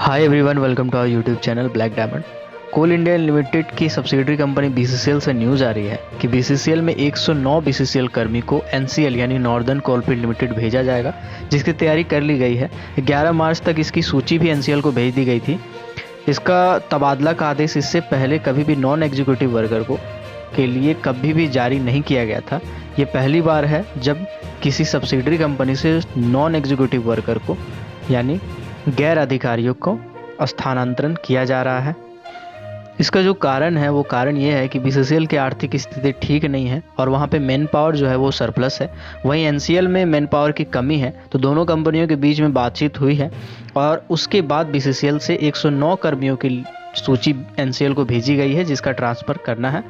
Hi everyone, welcome to our YouTube channel Black Diamond. Coal India Limited की subsidiary company BCCL से news आ रही है कि बीसीसीएल में 109 बीसीसीएल कर्मी को एनसीएल यानी नॉर्दर्न कोलफील्ड लिमिटेड भेजा जाएगा, जिसकी तैयारी कर ली गई है। 11 मार्च तक इसकी सूची भी एनसीएल को भेज दी गई थी। इसका तबादला का आदेश इससे पहले कभी भी नॉन एग्जीक्यूटिव वर्कर को के लिए कभी भी जारी नहीं किया गया था। ये पहली बार है जब किसी सब्सिडरी कंपनी से नॉन एग्जीक्यूटिव वर्कर को यानी गैर अधिकारियों को स्थानांतरण किया जा रहा है। इसका जो कारण है वो कारण ये है कि बीसीसीएल की आर्थिक स्थिति ठीक नहीं है और वहाँ पे मैन पावर जो है वो सरप्लस है, वहीं एनसीएल में मैन पावर की कमी है। तो दोनों कंपनियों के बीच में बातचीत हुई है और उसके बाद बीसीसीएल से 109 कर्मियों की सूची एनसीएल को भेजी गई है, जिसका ट्रांसफ़र करना है,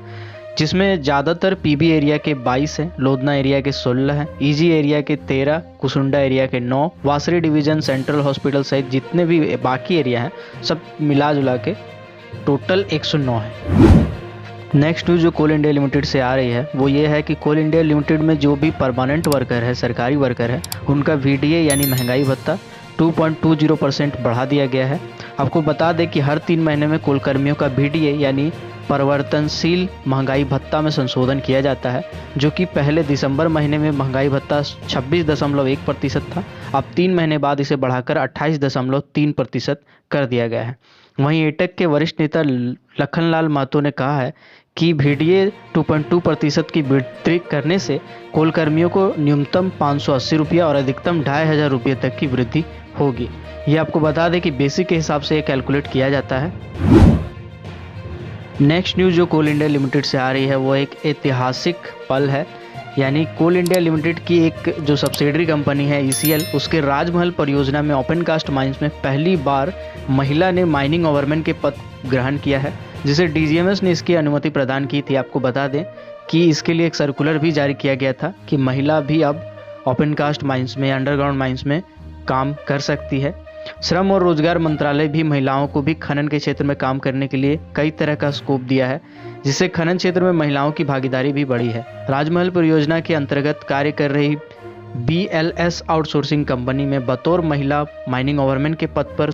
जिसमें ज़्यादातर पीबी एरिया के 22 हैं, लोधना एरिया के 16 हैं, ईजी एरिया के 13, कुसुंडा एरिया के 9, वासरी डिवीज़न, सेंट्रल हॉस्पिटल सहित जितने भी बाकी एरिया हैं सब मिला जुला के टोटल 109 है। नेक्स्ट न्यूज़ जो कोल इंडिया लिमिटेड से आ रही है वो ये है कि कोल इंडिया लिमिटेड में जो भी परमानेंट वर्कर है, सरकारी वर्कर है, उनका वीडीए यानी महंगाई भत्ता 2.20% बढ़ा दिया गया है। आपको बता दें कि हर 3 महीने में कुल कर्मियों का वीडीए यानी परिवर्तनशील महंगाई भत्ता में संशोधन किया जाता है, जो कि पहले दिसंबर महीने में महंगाई भत्ता 26.1% था। अब 3 महीने बाद इसे बढ़ाकर 28.3% कर दिया गया है। वहीं एटक के वरिष्ठ नेता लखनलाल महतो ने कहा है कि वीडीए 2.2% की वृद्धि करने से कोल कर्मियों को न्यूनतम 580 रुपया और अधिकतम 2500 रुपये तक की वृद्धि होगी। ये आपको बता दें कि बेसिक के हिसाब से ये कैलकुलेट किया जाता है। नेक्स्ट न्यूज़ जो कोल इंडिया लिमिटेड से आ रही है वो एक ऐतिहासिक पल है, यानी कोल इंडिया लिमिटेड की एक जो सब्सिडरी कंपनी है ईसीएल, उसके राजमहल परियोजना में ओपन कास्ट माइंस में पहली बार महिला ने माइनिंग ओवरमैन के पद ग्रहण किया है, जिसे डीजीएमएस ने इसकी अनुमति प्रदान की थी। आपको बता दें कि इसके लिए एक सर्कुलर भी जारी किया गया था कि महिला भी अब ओपन कास्ट माइंस में, अंडरग्राउंड माइंस में काम कर सकती है। श्रम और रोजगार मंत्रालय भी महिलाओं को भी खनन के क्षेत्र में काम करने के लिए कई तरह का स्कोप दिया है, जिससे खनन क्षेत्र में महिलाओं की भागीदारी भी बढ़ी है। राजमहल परियोजना के अंतर्गत कार्य कर रही बीएलएस आउटसोर्सिंग कंपनी में बतौर महिला माइनिंग ओवरमैन के पद पर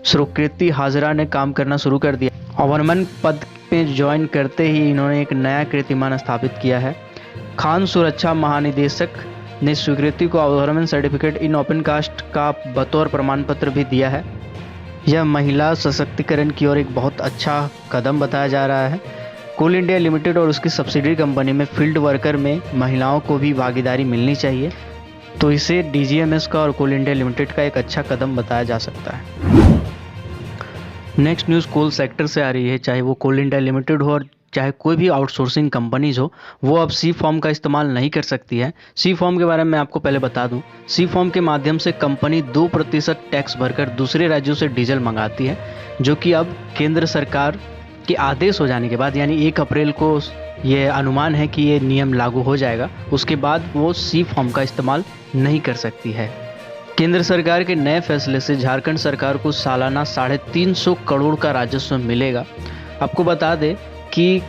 सुकृति हाजरा ने काम करना शुरू कर दिया। ओवरमैन पद पे ज्वाइन करते ही इन्होंने एक नया कीर्तिमान स्थापित किया है। खान सुरक्षा महानिदेशक ने स्वीकृति को overman certificate in open cast का बतौर प्रमाण पत्र भी दिया है। यह महिला सशक्तिकरण की ओर एक बहुत अच्छा कदम बताया जा रहा है। कोल इंडिया लिमिटेड और उसकी सब्सिडरी कंपनी में फील्ड वर्कर में महिलाओं को भी भागीदारी मिलनी चाहिए, तो इसे डीजीएमएस का और कोल इंडिया लिमिटेड का एक अच्छा कदम बताया जा सकता है। नेक्स्ट न्यूज़ कोल सेक्टर से आ रही है, चाहे वो कोल इंडिया लिमिटेड हो और चाहे कोई भी आउटसोर्सिंग कंपनीज हो, वो अब सी फॉर्म का इस्तेमाल नहीं कर सकती है। सी फॉर्म के बारे में आपको पहले बता दूं, सी फॉर्म के माध्यम से कंपनी 2% टैक्स भरकर दूसरे राज्यों से डीजल मंगाती है, जो कि अब केंद्र सरकार के आदेश हो जाने के बाद यानी 1 अप्रैल को ये अनुमान है कि ये नियम लागू हो जाएगा। उसके बाद वो सी फॉर्म का इस्तेमाल नहीं कर सकती है। केंद्र सरकार के नए फैसले से झारखंड सरकार को सालाना 350 करोड़ का राजस्व मिलेगा। आपको बता दें कि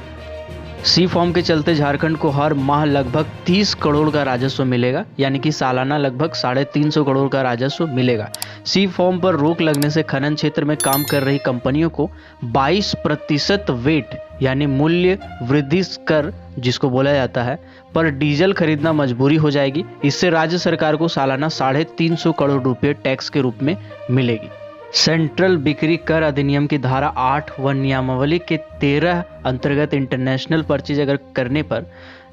सी फॉर्म के चलते झारखंड को हर माह लगभग 30 करोड़ का राजस्व मिलेगा, यानी कि सालाना लगभग 350 करोड़ का राजस्व मिलेगा। सी फॉर्म पर रोक लगने से खनन क्षेत्र में काम कर रही कंपनियों को 22% वेट यानी मूल्य वृद्धि कर, जिसको बोला जाता है, पर डीजल खरीदना मजबूरी हो जाएगी। इससे राज्य सरकार को सालाना 350 करोड़ रुपये टैक्स के रूप में मिलेगी। सेंट्रल बिक्री कर अधिनियम की धारा 8 व नियमावली के 13 अंतर्गत इंटरनेशनल परचेज अगर करने पर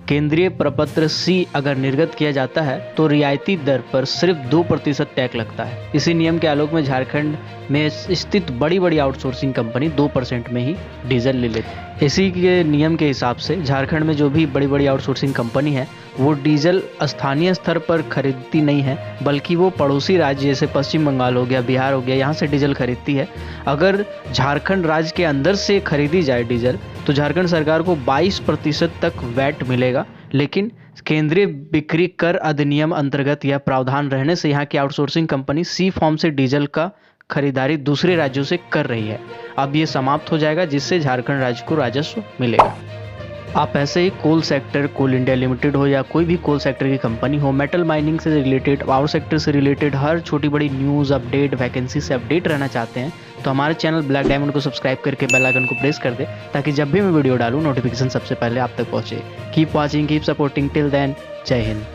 केंद्रीय प्रपत्र सी अगर निर्गत किया जाता है तो रियायती दर पर सिर्फ 2% टैक्स लगता है। इसी नियम के आलोक में झारखंड में स्थित बड़ी बड़ी आउटसोर्सिंग कंपनी 2% में ही डीजल ले लेती है। इसी के नियम के हिसाब से झारखंड में जो भी बड़ी बड़ी आउटसोर्सिंग कंपनी है वो डीजल स्थानीय स्तर पर खरीदती नहीं है, बल्कि वो पड़ोसी राज्य जैसे पश्चिम बंगाल हो गया, बिहार हो गया, यहाँ से डीजल खरीदती है। अगर झारखंड राज्य के अंदर से खरीदी जाए डीजल तो झारखंड सरकार को 22% तक वैट मिलेगा, लेकिन केंद्रीय बिक्री कर अधिनियम अंतर्गत यह प्रावधान रहने से यहाँ की आउटसोर्सिंग कंपनी सी फॉर्म से डीजल का खरीदारी दूसरे राज्यों से कर रही है। अब ये समाप्त हो जाएगा, जिससे झारखंड राज्य को राजस्व मिलेगा। आप ऐसे ही कोल सेक्टर, कोल इंडिया लिमिटेड हो या कोई भी कोल सेक्टर की कंपनी हो, मेटल माइनिंग से रिलेटेड, पावर सेक्टर से रिलेटेड हर छोटी बड़ी न्यूज़, अपडेट, वैकेंसी से अपडेट रहना चाहते हैं तो हमारे चैनल ब्लैक डायमंड को सब्सक्राइब करके बेल आइकन को प्रेस कर दे, ताकि जब भी मैं वीडियो डालूँ नोटिफिकेशन सबसे पहले आप तक पहुँचे। Keep watching, keep supporting, till then, जय हिंद।